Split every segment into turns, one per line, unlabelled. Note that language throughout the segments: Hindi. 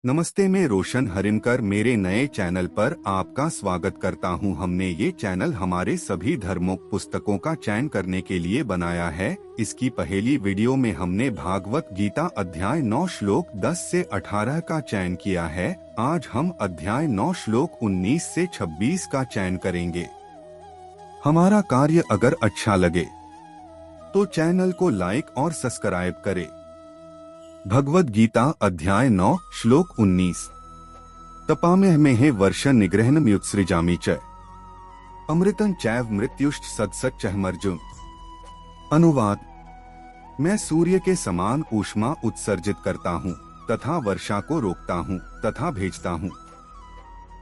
नमस्ते, मैं रोशन हरिमकर मेरे नए चैनल पर आपका स्वागत करता हूं। हमने ये चैनल हमारे सभी धर्मोक पुस्तकों का चयन करने के लिए बनाया है। इसकी पहली वीडियो में हमने भागवत गीता अध्याय 9 श्लोक 10 से 18 का चयन किया है। आज हम अध्याय 9 श्लोक 19 से 26 का चयन करेंगे। हमारा कार्य अगर अच्छा लगे तो चैनल को लाइक और सब्सक्राइब करें। भगवद गीता अध्याय 9 श्लोक 19। तपाम्यहमेह वर्ष निग्रहणम युत्सृजामि च अमृतं चैव मृत्युश्च सत्सच्चहमर्जुन। अनुवाद। मैं सूर्य के समान ऊष्मा उत्सर्जित करता हूँ तथा वर्षा को रोकता हूँ तथा भेजता हूँ।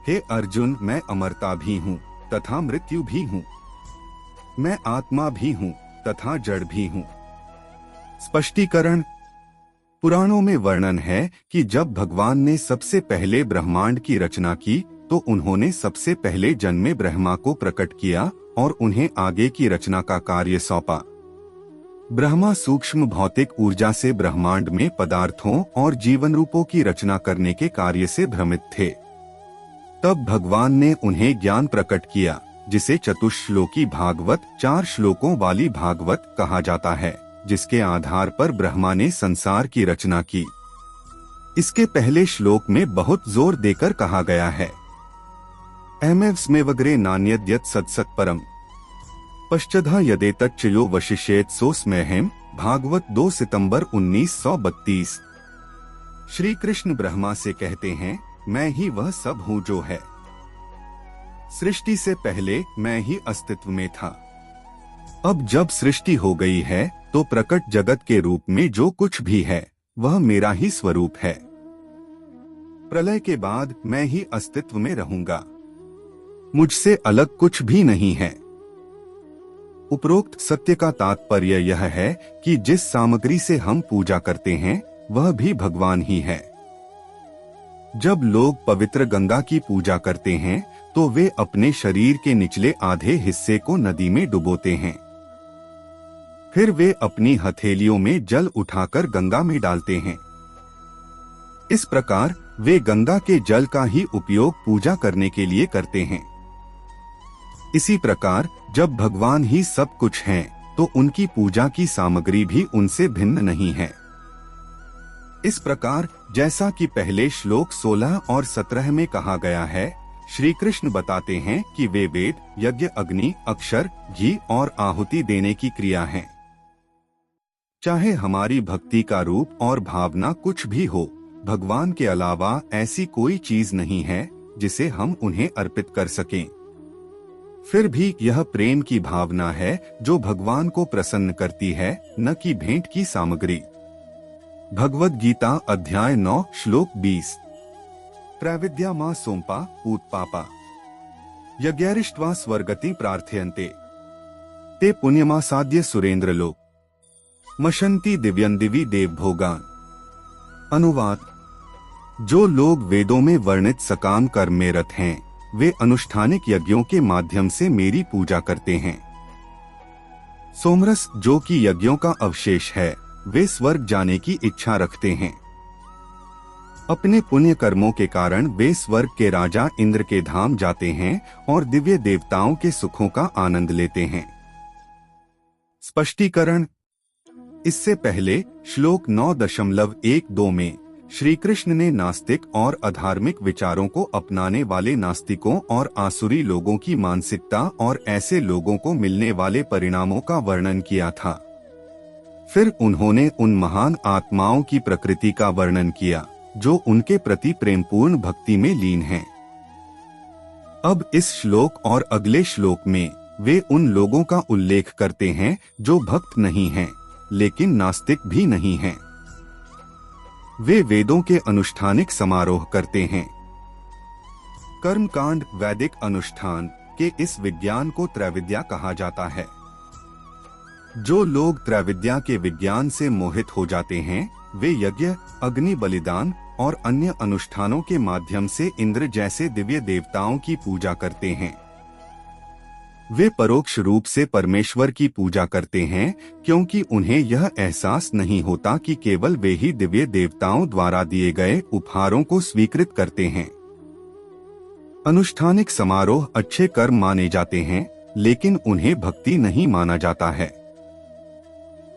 हे अर्जुन, मैं अमरता भी हूँ तथा मृत्यु भी हूँ। मैं आत्मा भी हूँ तथा जड़ भी हूँ। स्पष्टीकरण। पुराणों में वर्णन है कि जब भगवान ने सबसे पहले ब्रह्मांड की रचना की तो उन्होंने सबसे पहले जन्मे ब्रह्मा को प्रकट किया और उन्हें आगे की रचना का कार्य सौंपा। ब्रह्मा सूक्ष्म भौतिक ऊर्जा से ब्रह्मांड में पदार्थों और जीवन रूपों की रचना करने के कार्य से भ्रमित थे। तब भगवान ने उन्हें ज्ञान प्रकट किया, जिसे चतुश्लोकी भागवत 4 श्लोकों वाली भागवत कहा जाता है, जिसके आधार पर ब्रह्मा ने संसार की रचना की। इसके पहले श्लोक में बहुत जोर देकर कहा गया है, अहमेवस्मेवग्रे नान्यद्यत् सत्सत् परम पश्चधा यदेतच्चयो वशिष्येत् सोऽस्म्यहम्। भागवत 2 सितंबर 1932। श्री कृष्ण ब्रह्मा से कहते हैं, मैं ही वह सब हूँ जो है। सृष्टि से पहले मैं ही अस्तित्व में था। अब जब सृष्टि हो गई है तो प्रकट जगत के रूप में जो कुछ भी है वह मेरा ही स्वरूप है। प्रलय के बाद मैं ही अस्तित्व में रहूंगा। मुझसे अलग कुछ भी नहीं है। उपरोक्त सत्य का तात्पर्य यह है कि जिस सामग्री से हम पूजा करते हैं वह भी भगवान ही है। जब लोग पवित्र गंगा की पूजा करते हैं तो वे अपने शरीर के निचले आधे हिस्से को नदी में डुबोते हैं। फिर वे अपनी हथेलियों में जल उठाकर गंगा में डालते हैं। इस प्रकार वे गंगा के जल का ही उपयोग पूजा करने के लिए करते हैं। इसी प्रकार जब भगवान ही सब कुछ हैं, तो उनकी पूजा की सामग्री भी उनसे भिन्न नहीं है। इस प्रकार जैसा कि पहले श्लोक 16 और 17 में कहा गया है, श्री कृष्ण बताते हैं कि वे वेद, यज्ञ, अग्नि, अक्षर, घी और आहुति देने की क्रिया है। चाहे हमारी भक्ति का रूप और भावना कुछ भी हो, भगवान के अलावा ऐसी कोई चीज नहीं है जिसे हम उन्हें अर्पित कर सकें। फिर भी यह प्रेम की भावना है जो भगवान को प्रसन्न करती है, न कि भेंट की सामग्री। भगवद गीता अध्याय 9 श्लोक 20। त्रैविद्या मां सोम्पा पूत पापा यज्ञैरिष्ट्वा स्वर्गति प्रार्थयन्ते ते पुण्यमासाद्य सुरेंद्र लोक मशंति दिव्यं दिवि देव भोगान। अनुवाद। जो लोग वेदों में वर्णित सकाम कर्म में रत हैं, वे अनुष्ठानिक यज्ञों के माध्यम से मेरी पूजा करते हैं। सोमरस, जो कि यज्ञों का अवशेष है, वे स्वर्ग जाने की इच्छा रखते हैं। अपने पुण्य कर्मों के कारण वे स्वर्ग के राजा इंद्र के धाम जाते हैं और दिव्य देवताओं के सुखों का आनंद लेते हैं। स्पष्टीकरण। इससे पहले श्लोक 9.12 में श्री कृष्ण ने नास्तिक और अधार्मिक विचारों को अपनाने वाले नास्तिकों और आसुरी लोगों की मानसिकता और ऐसे लोगों को मिलने वाले परिणामों का वर्णन किया था। फिर उन्होंने उन महान आत्माओं की प्रकृति का वर्णन किया जो उनके प्रति प्रेमपूर्ण भक्ति में लीन हैं। अब इस श्लोक और अगले श्लोक में वे उन लोगों का उल्लेख करते हैं जो भक्त नहीं हैं, लेकिन नास्तिक भी नहीं हैं। वे वेदों के अनुष्ठानिक समारोह करते हैं। कर्मकांड वैदिक अनुष्ठान के इस विज्ञान को त्रैविद्या कहा जाता है। जो लोग त्रैविद्या के विज्ञान से मोहित हो जाते हैं, वे यज्ञ, अग्नि बलिदान और अन्य अनुष्ठानों के माध्यम से इंद्र जैसे दिव्य देवताओं की पूजा करते हैं। वे परोक्ष रूप से परमेश्वर की पूजा करते हैं, क्योंकि उन्हें यह एहसास नहीं होता कि केवल वे ही दिव्य देवताओं द्वारा दिए गए उपहारों को स्वीकृत करते हैं। अनुष्ठानिक समारोह अच्छे कर्म माने जाते हैं, लेकिन उन्हें भक्ति नहीं माना जाता है।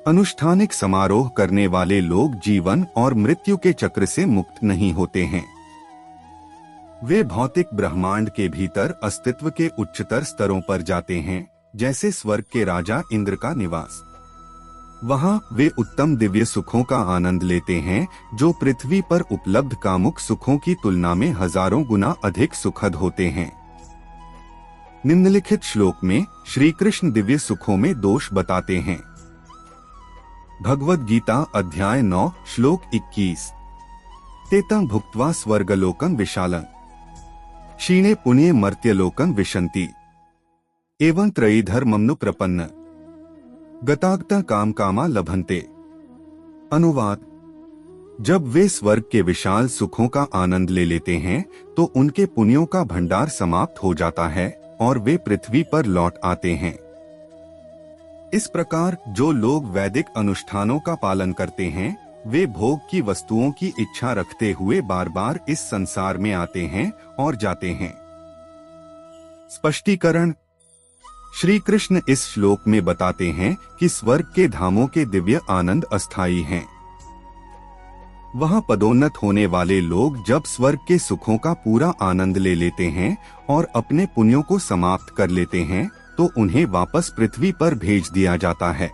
अनुष्ठानिक समारोह करने वाले लोग जीवन और मृत्यु के चक्र से मुक्त नहीं होते हैं। वे भौतिक ब्रह्मांड के भीतर अस्तित्व के उच्चतर स्तरों पर जाते हैं, जैसे स्वर्ग के राजा इंद्र का निवास। वहां वे उत्तम दिव्य सुखों का आनंद लेते हैं, जो पृथ्वी पर उपलब्ध कामुक सुखों की तुलना में हजारों गुना अधिक सुखद होते हैं। निम्नलिखित श्लोक में श्री कृष्ण दिव्य सुखों में दोष बताते हैं। भगवद गीता अध्याय 9 श्लोक 21। तेतं भुक्त्वा स्वर्गलोकं विशालं क्षीणे पुण्ये मर्त्यलोकं विशन्ति एवं त्रयी धर्ममनु प्रपन्न गतागता काम कामा लभन्ते। अनुवाद: जब वे स्वर्ग के विशाल सुखों का आनंद ले लेते हैं तो उनके पुण्यों का भंडार समाप्त हो जाता है और वे पृथ्वी पर लौट आते हैं। इस प्रकार जो लोग वैदिक अनुष्ठानों का पालन करते हैं, वे भोग की वस्तुओं की इच्छा रखते हुए बार बार इस संसार में आते हैं और जाते हैं। स्पष्टीकरण: श्री कृष्ण इस श्लोक में बताते हैं कि स्वर्ग के धामों के दिव्य आनंद अस्थायी हैं। वहां पदोन्नत होने वाले लोग जब स्वर्ग के सुखों का पूरा आनंद ले लेते हैं और अपने पुण्यों को समाप्त कर लेते हैं, तो उन्हें वापस पृथ्वी पर भेज दिया जाता है।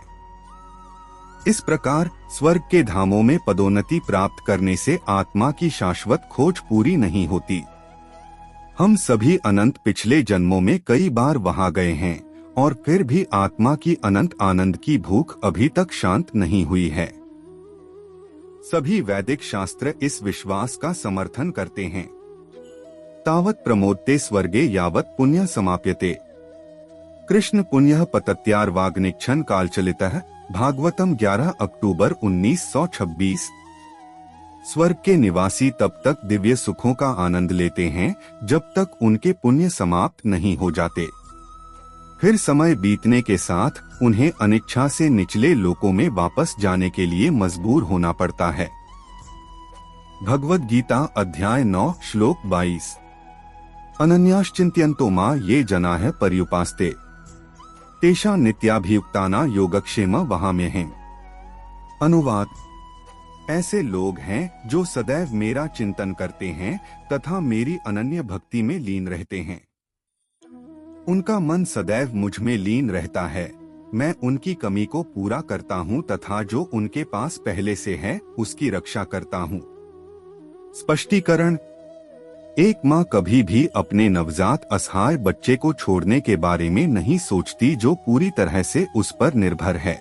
इस प्रकार स्वर्ग के धामों में पदोन्नति प्राप्त करने से आत्मा की शाश्वत खोज पूरी नहीं होती। हम सभी अनंत पिछले जन्मों में कई बार वहां गए हैं और फिर भी आत्मा की अनंत आनंद की भूख अभी तक शांत नहीं हुई है। सभी वैदिक शास्त्र इस विश्वास का समर्थन करते हैं। तावत् प्रमोदते स्वर्गे यावत् पुण्य समाप्यते। कृष्ण पुण्यः पतत्यार्वाग्निक्षण कालचलितः। भागवतम 11 अक्टूबर 1926। स्वर्ग के निवासी तब तक दिव्य सुखों का आनंद लेते हैं जब तक उनके पुण्य समाप्त नहीं हो जाते। फिर समय बीतने के साथ उन्हें अनिच्छा से निचले लोकों में वापस जाने के लिए मजबूर होना पड़ता है। भगवद गीता अध्याय 9 श्लोक 22। अनन्याश्चिंत्यन्तो मां ये जनाः पर्युपास्ते तेषा नित्याभियुक्ताना योगक्षेम वहाम्यहम्। अनुवाद: ऐसे लोग हैं जो सदैव मेरा चिंतन करते हैं तथा मेरी अनन्य भक्ति में लीन रहते हैं। उनका मन सदैव मुझ में लीन रहता है। मैं उनकी कमी को पूरा करता हूँ तथा जो उनके पास पहले से है उसकी रक्षा करता हूँ। स्पष्टीकरण: एक माँ कभी भी अपने नवजात असहाय बच्चे को छोड़ने के बारे में नहीं सोचती जो पूरी तरह से उस पर निर्भर है।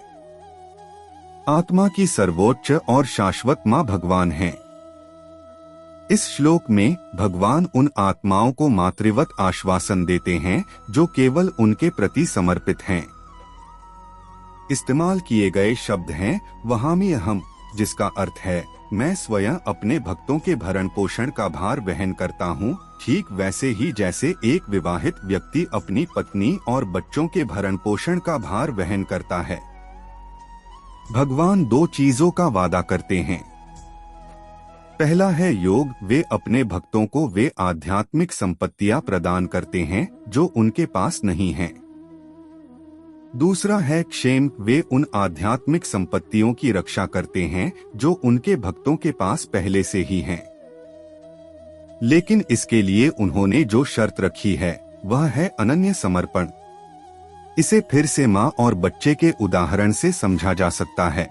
आत्मा की सर्वोच्च और शाश्वत माँ भगवान है। इस श्लोक में भगवान उन आत्माओं को मातृवत आश्वासन देते हैं जो केवल उनके प्रति समर्पित हैं। इस्तेमाल किए गए शब्द हैं वहाम्यहम्, जिसका अर्थ है मैं स्वयं अपने भक्तों के भरण पोषण का भार वहन करता हूँ, ठीक वैसे ही जैसे एक विवाहित व्यक्ति अपनी पत्नी और बच्चों के भरण पोषण का भार वहन करता है। भगवान दो चीजों का वादा करते हैं। पहला है योग, वे अपने भक्तों को वे आध्यात्मिक संपत्तियां प्रदान करते हैं जो उनके पास नहीं हैं। दूसरा है क्षेम, वे उन आध्यात्मिक संपत्तियों की रक्षा करते हैं जो उनके भक्तों के पास पहले से ही हैं। लेकिन इसके लिए उन्होंने जो शर्त रखी है वह है अनन्य समर्पण। इसे फिर से माँ और बच्चे के उदाहरण से समझा जा सकता है।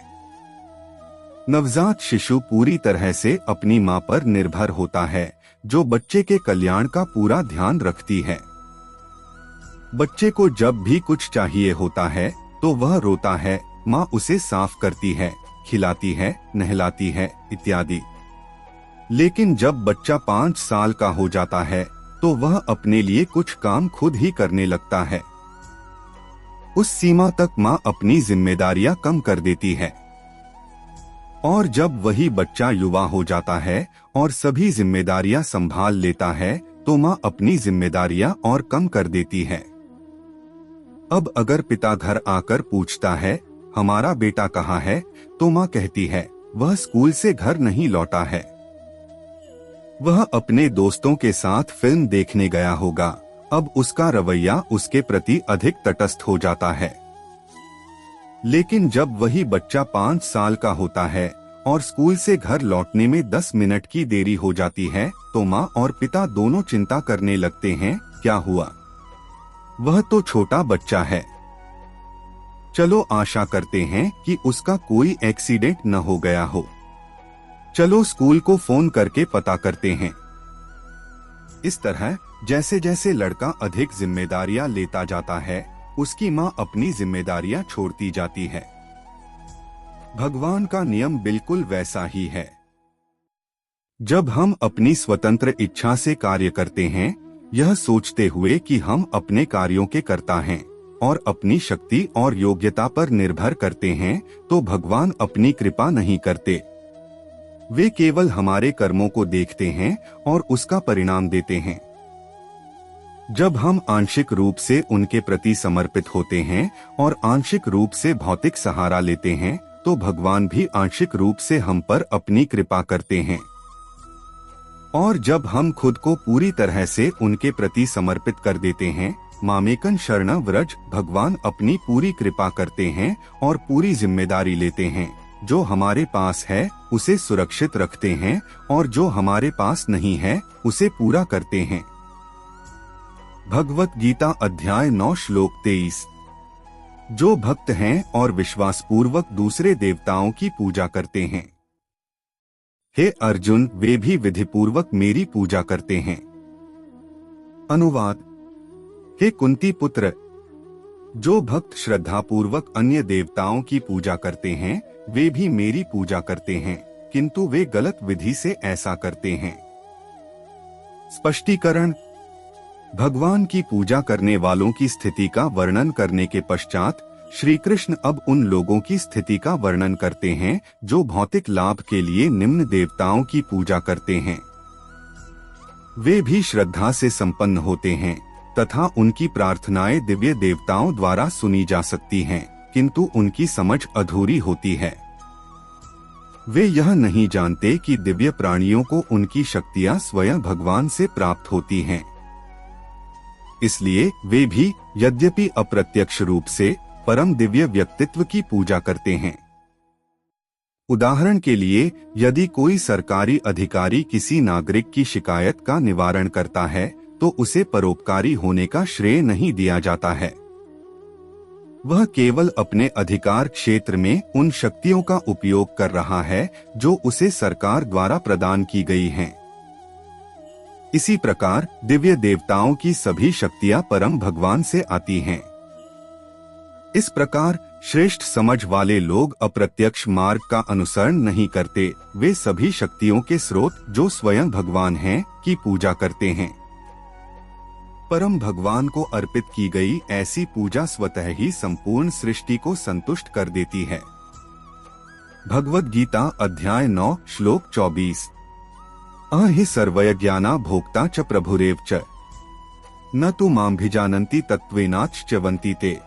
नवजात शिशु पूरी तरह से अपनी माँ पर निर्भर होता है, जो बच्चे के कल्याण का पूरा ध्यान रखती है। बच्चे को जब भी कुछ चाहिए होता है तो वह रोता है, माँ उसे साफ करती है, खिलाती है, नहलाती है इत्यादि। लेकिन जब बच्चा 5 साल का हो जाता है तो वह अपने लिए कुछ काम खुद ही करने लगता है। उस सीमा तक माँ अपनी जिम्मेदारियां कम कर देती है। और जब वही बच्चा युवा हो जाता है और सभी जिम्मेदारियां संभाल लेता है तो माँ अपनी जिम्मेदारियां और कम कर देती है। अब अगर पिता घर आकर पूछता है हमारा बेटा कहाँ है, तो माँ कहती है वह स्कूल से घर नहीं लौटा है, वह अपने दोस्तों के साथ फिल्म देखने गया होगा। अब उसका रवैया उसके प्रति अधिक तटस्थ हो जाता है। लेकिन जब वही बच्चा 5 साल का होता है और स्कूल से घर लौटने में 10 मिनट की देरी हो जाती है, तो माँ और पिता दोनों चिंता करने लगते हैं, क्या हुआ, वह तो छोटा बच्चा है, चलो आशा करते हैं कि उसका कोई एक्सीडेंट न हो गया हो, चलो स्कूल को फोन करके पता करते हैं। इस तरह जैसे जैसे लड़का अधिक जिम्मेदारियां लेता जाता है, उसकी माँ अपनी जिम्मेदारियां छोड़ती जाती है। भगवान का नियम बिल्कुल वैसा ही है। जब हम अपनी स्वतंत्र इच्छा से कार्य करते हैं, यह सोचते हुए कि हम अपने कार्यों के कर्ता हैं और अपनी शक्ति और योग्यता पर निर्भर करते हैं, तो भगवान अपनी कृपा नहीं करते। वे केवल हमारे कर्मों को देखते हैं और उसका परिणाम देते हैं। जब हम आंशिक रूप से उनके प्रति समर्पित होते हैं और आंशिक रूप से भौतिक सहारा लेते हैं, तो भगवान भी आंशिक रूप से हम पर अपनी कृपा करते हैं। और जब हम खुद को पूरी तरह से उनके प्रति समर्पित कर देते हैं, मामेकं शरणं व्रज, भगवान अपनी पूरी कृपा करते हैं और पूरी जिम्मेदारी लेते हैं। जो हमारे पास है उसे सुरक्षित रखते हैं और जो हमारे पास नहीं है उसे पूरा करते हैं। भगवत गीता अध्याय 9 श्लोक 23। जो भक्त हैं और विश्वासपूर्वक दूसरे देवताओं की पूजा करते हैं, हे अर्जुन, वे भी विधिपूर्वक मेरी पूजा करते हैं। अनुवाद। हे कुंती पुत्र, जो भक्त श्रद्धापूर्वक अन्य देवताओं की पूजा करते हैं, वे भी मेरी पूजा करते हैं, किंतु वे गलत विधि से ऐसा करते हैं। स्पष्टीकरण। भगवान की पूजा करने वालों की स्थिति का वर्णन करने के पश्चात श्री कृष्ण अब उन लोगों की स्थिति का वर्णन करते हैं जो भौतिक लाभ के लिए निम्न देवताओं की पूजा करते हैं। वे भी श्रद्धा से संपन्न होते हैं तथा उनकी प्रार्थनाएं दिव्य देवताओं द्वारा सुनी जा सकती हैं, किंतु उनकी समझ अधूरी होती है। वे यह नहीं जानते कि दिव्य प्राणियों को उनकी शक्तियां स्वयं भगवान से प्राप्त होती हैं। इसलिए वे भी, यद्यपि अप्रत्यक्ष रूप से, परम दिव्य व्यक्तित्व की पूजा करते हैं। उदाहरण के लिए, यदि कोई सरकारी अधिकारी किसी नागरिक की शिकायत का निवारण करता है, तो उसे परोपकारी होने का श्रेय नहीं दिया जाता है। वह केवल अपने अधिकार क्षेत्र में उन शक्तियों का उपयोग कर रहा है जो उसे सरकार द्वारा प्रदान की गई हैं। इसी प्रकार दिव्य देवताओं की सभी शक्तियां परम भगवान से आती हैं। इस प्रकार श्रेष्ठ समझ वाले लोग अप्रत्यक्ष मार्ग का अनुसरण नहीं करते, वे सभी शक्तियों के स्रोत जो स्वयं भगवान हैं की पूजा करते हैं। परम भगवान को अर्पित की गई ऐसी पूजा स्वतः ही संपूर्ण सृष्टि को संतुष्ट कर देती है। भगवत गीता अध्याय 9 श्लोक 24। अहि सर्वज्ञाना भोक्ता च प्रभुरेव च, न तु मामभिजानन्ति तत्त्वेनाच्चवन्ति ते।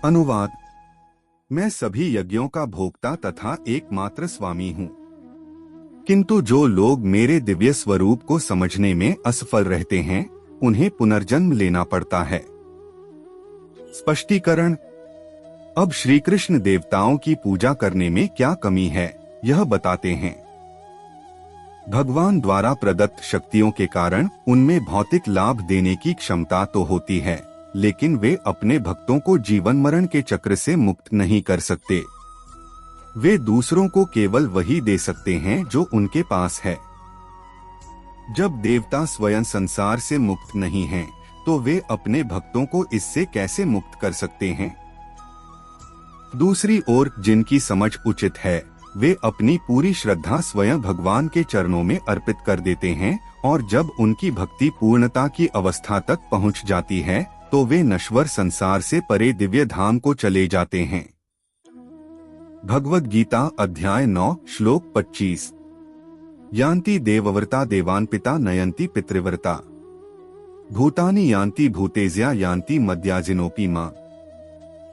अनुवाद। मैं सभी यज्ञों का भोक्ता तथा एकमात्र स्वामी हूँ, किंतु जो लोग मेरे दिव्य स्वरूप को समझने में असफल रहते हैं, उन्हें पुनर्जन्म लेना पड़ता है। स्पष्टीकरण। अब श्री कृष्ण देवताओं की पूजा करने में क्या कमी है, यह बताते हैं। भगवान द्वारा प्रदत्त शक्तियों के कारण उनमें भौतिक लाभ देने की क्षमता तो होती है, लेकिन वे अपने भक्तों को जीवन मरण के चक्र से मुक्त नहीं कर सकते। वे दूसरों को केवल वही दे सकते हैं जो उनके पास है। जब देवता स्वयं संसार से मुक्त नहीं हैं, तो वे अपने भक्तों को इससे कैसे मुक्त कर सकते हैं। दूसरी ओर जिनकी समझ उचित है, वे अपनी पूरी श्रद्धा स्वयं भगवान के चरणों में अर्पित कर देते हैं, और जब उनकी भक्ति पूर्णता की अवस्था तक पहुंच जाती है, तो वे नश्वर संसार से परे दिव्य धाम को चले जाते हैं। भगवत गीता अध्याय 9 श्लोक 25। यान्ति देवव्रता देवान् पिता नयन्ति पितृव्रता, भूतानि यान्ति भूतेज्या यान्ति मद्याजिनोपि मां।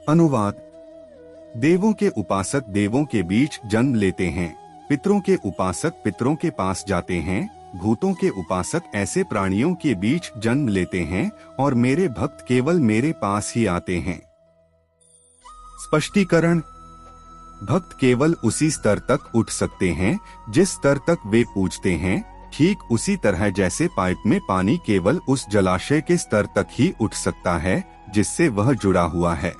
अनुवाद: देवों के उपासक देवों के बीच जन्म लेते हैं, पितरों के उपासक पितरों के पास जाते हैं, भूतों के उपासक ऐसे प्राणियों के बीच जन्म लेते हैं और मेरे भक्त केवल मेरे पास ही आते हैं। स्पष्टीकरण: भक्त केवल उसी स्तर तक उठ सकते हैं जिस स्तर तक वे पूजते हैं, ठीक उसी तरह जैसे पाइप में पानी केवल उस जलाशय के स्तर तक ही उठ सकता है जिससे वह जुड़ा हुआ है।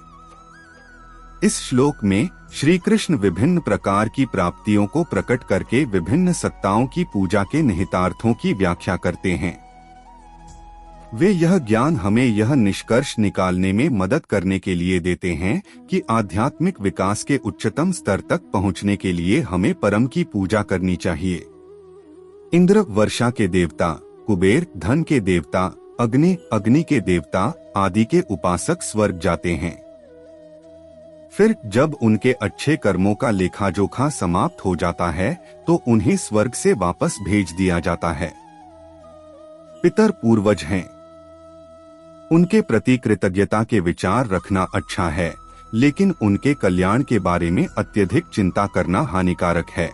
इस श्लोक में श्री कृष्ण विभिन्न प्रकार की प्राप्तियों को प्रकट करके विभिन्न सत्ताओं की पूजा के निहितार्थों की व्याख्या करते हैं। वे यह ज्ञान हमें यह निष्कर्ष निकालने में मदद करने के लिए देते हैं कि आध्यात्मिक विकास के उच्चतम स्तर तक पहुंचने के लिए हमें परम की पूजा करनी चाहिए। इंद्र वर्षा के देवता, कुबेर धन के देवता, अग्नि के देवता आदि के उपासक स्वर्ग जाते हैं। फिर जब उनके अच्छे कर्मों का लेखा जोखा समाप्त हो जाता है तो उन्हें स्वर्ग से वापस भेज दिया जाता है। पितर पूर्वज हैं। उनके प्रति कृतज्ञता के विचार रखना अच्छा है, लेकिन उनके कल्याण के बारे में अत्यधिक चिंता करना हानिकारक है।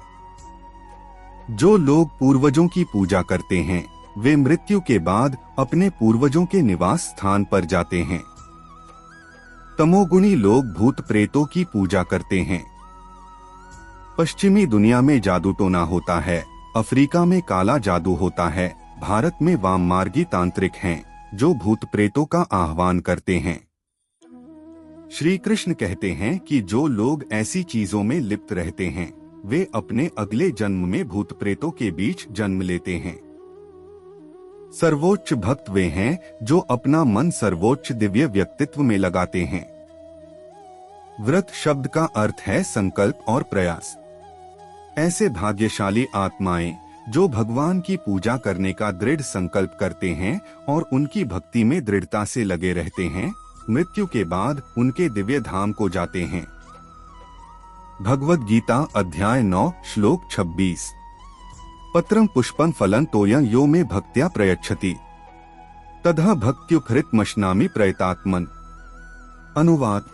जो लोग पूर्वजों की पूजा करते हैं वे मृत्यु के बाद अपने पूर्वजों के निवास स्थान पर जाते हैं। तमोगुणी लोग भूत प्रेतों की पूजा करते हैं। पश्चिमी दुनिया में जादू टोना होता है, अफ्रीका में काला जादू होता है, भारत में वाममार्गी तांत्रिक हैं जो भूत प्रेतों का आह्वान करते हैं। श्री कृष्ण कहते हैं कि जो लोग ऐसी चीजों में लिप्त रहते हैं वे अपने अगले जन्म में भूत प्रेतों के बीच जन्म लेते हैं। सर्वोच्च भक्त वे हैं जो अपना मन सर्वोच्च दिव्य व्यक्तित्व में लगाते हैं। व्रत शब्द का अर्थ है संकल्प और प्रयास। ऐसे भाग्यशाली आत्माएं जो भगवान की पूजा करने का दृढ़ संकल्प करते हैं और उनकी भक्ति में दृढ़ता से लगे रहते हैं, मृत्यु के बाद उनके दिव्य धाम को जाते हैं। भगवद गीता अध्याय 9 श्लोक 26। पत्रं पुष्पं फलं तोयं यो मे भक्त्या प्रयच्छति ततः भक्त्युपहृतमश्नामि प्रयतात्मन। अनुवाद: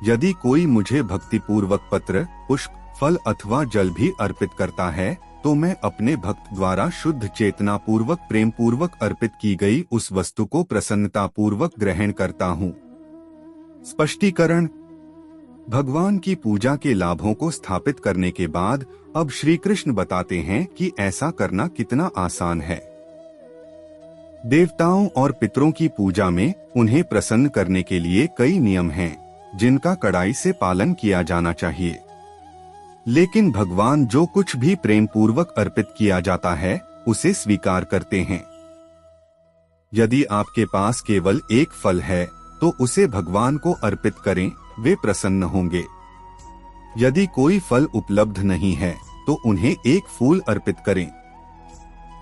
यदि कोई मुझे भक्तिपूर्वक पत्र, पुष्प, फल अथवा जल भी अर्पित करता है तो मैं अपने भक्त द्वारा शुद्ध चेतना पूर्वक प्रेम पूर्वक अर्पित की गई उस वस्तु को प्रसन्नता पूर्वक ग्रहण करता हूँ। स्पष्टीकरण: भगवान की पूजा के लाभों को स्थापित करने के बाद अब श्री कृष्ण बताते हैं कि ऐसा करना कितना आसान है। देवताओं और पितरों की पूजा में उन्हें प्रसन्न करने के लिए कई नियम हैं जिनका कड़ाई से पालन किया जाना चाहिए, लेकिन भगवान जो कुछ भी प्रेम पूर्वक अर्पित किया जाता है उसे स्वीकार करते हैं। यदि आपके पास केवल एक फल है तो उसे भगवान को अर्पित करें, वे प्रसन्न होंगे। यदि कोई फल उपलब्ध नहीं है तो उन्हें एक फूल अर्पित करें।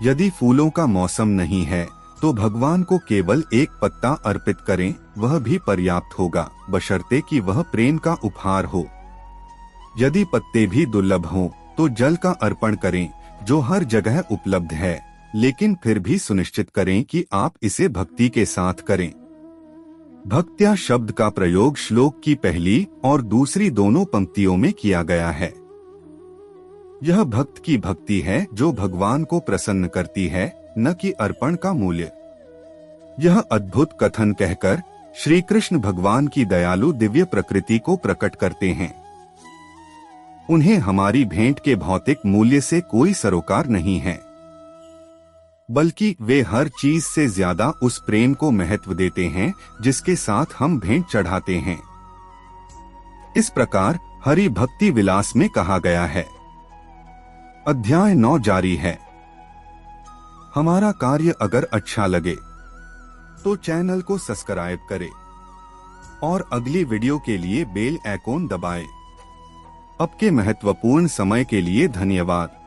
यदि फूलों का मौसम नहीं है तो भगवान को केवल एक पत्ता अर्पित करें, वह भी पर्याप्त होगा, बशर्ते कि वह प्रेम का उपहार हो। यदि पत्ते भी दुर्लभ हों तो जल का अर्पण करें जो हर जगह उपलब्ध है, लेकिन फिर भी सुनिश्चित करें कि आप इसे भक्ति के साथ करें। भक्त्या शब्द का प्रयोग श्लोक की पहली और दूसरी दोनों पंक्तियों में किया गया है। यह भक्त की भक्ति है जो भगवान को प्रसन्न करती है, न कि अर्पण का मूल्य। यह अद्भुत कथन कहकर श्री कृष्ण भगवान की दयालु दिव्य प्रकृति को प्रकट करते हैं। उन्हें हमारी भेंट के भौतिक मूल्य से कोई सरोकार नहीं है, बल्कि वे हर चीज से ज्यादा उस प्रेम को महत्व देते हैं जिसके साथ हम भेंट चढ़ाते हैं। इस प्रकार हरि भक्ति विलास में कहा गया है। अध्याय 9 जारी है। हमारा कार्य अगर अच्छा लगे तो चैनल को सब्सक्राइब करें और अगली वीडियो के लिए बेल आइकॉन दबाएं। आपके महत्वपूर्ण समय के लिए धन्यवाद।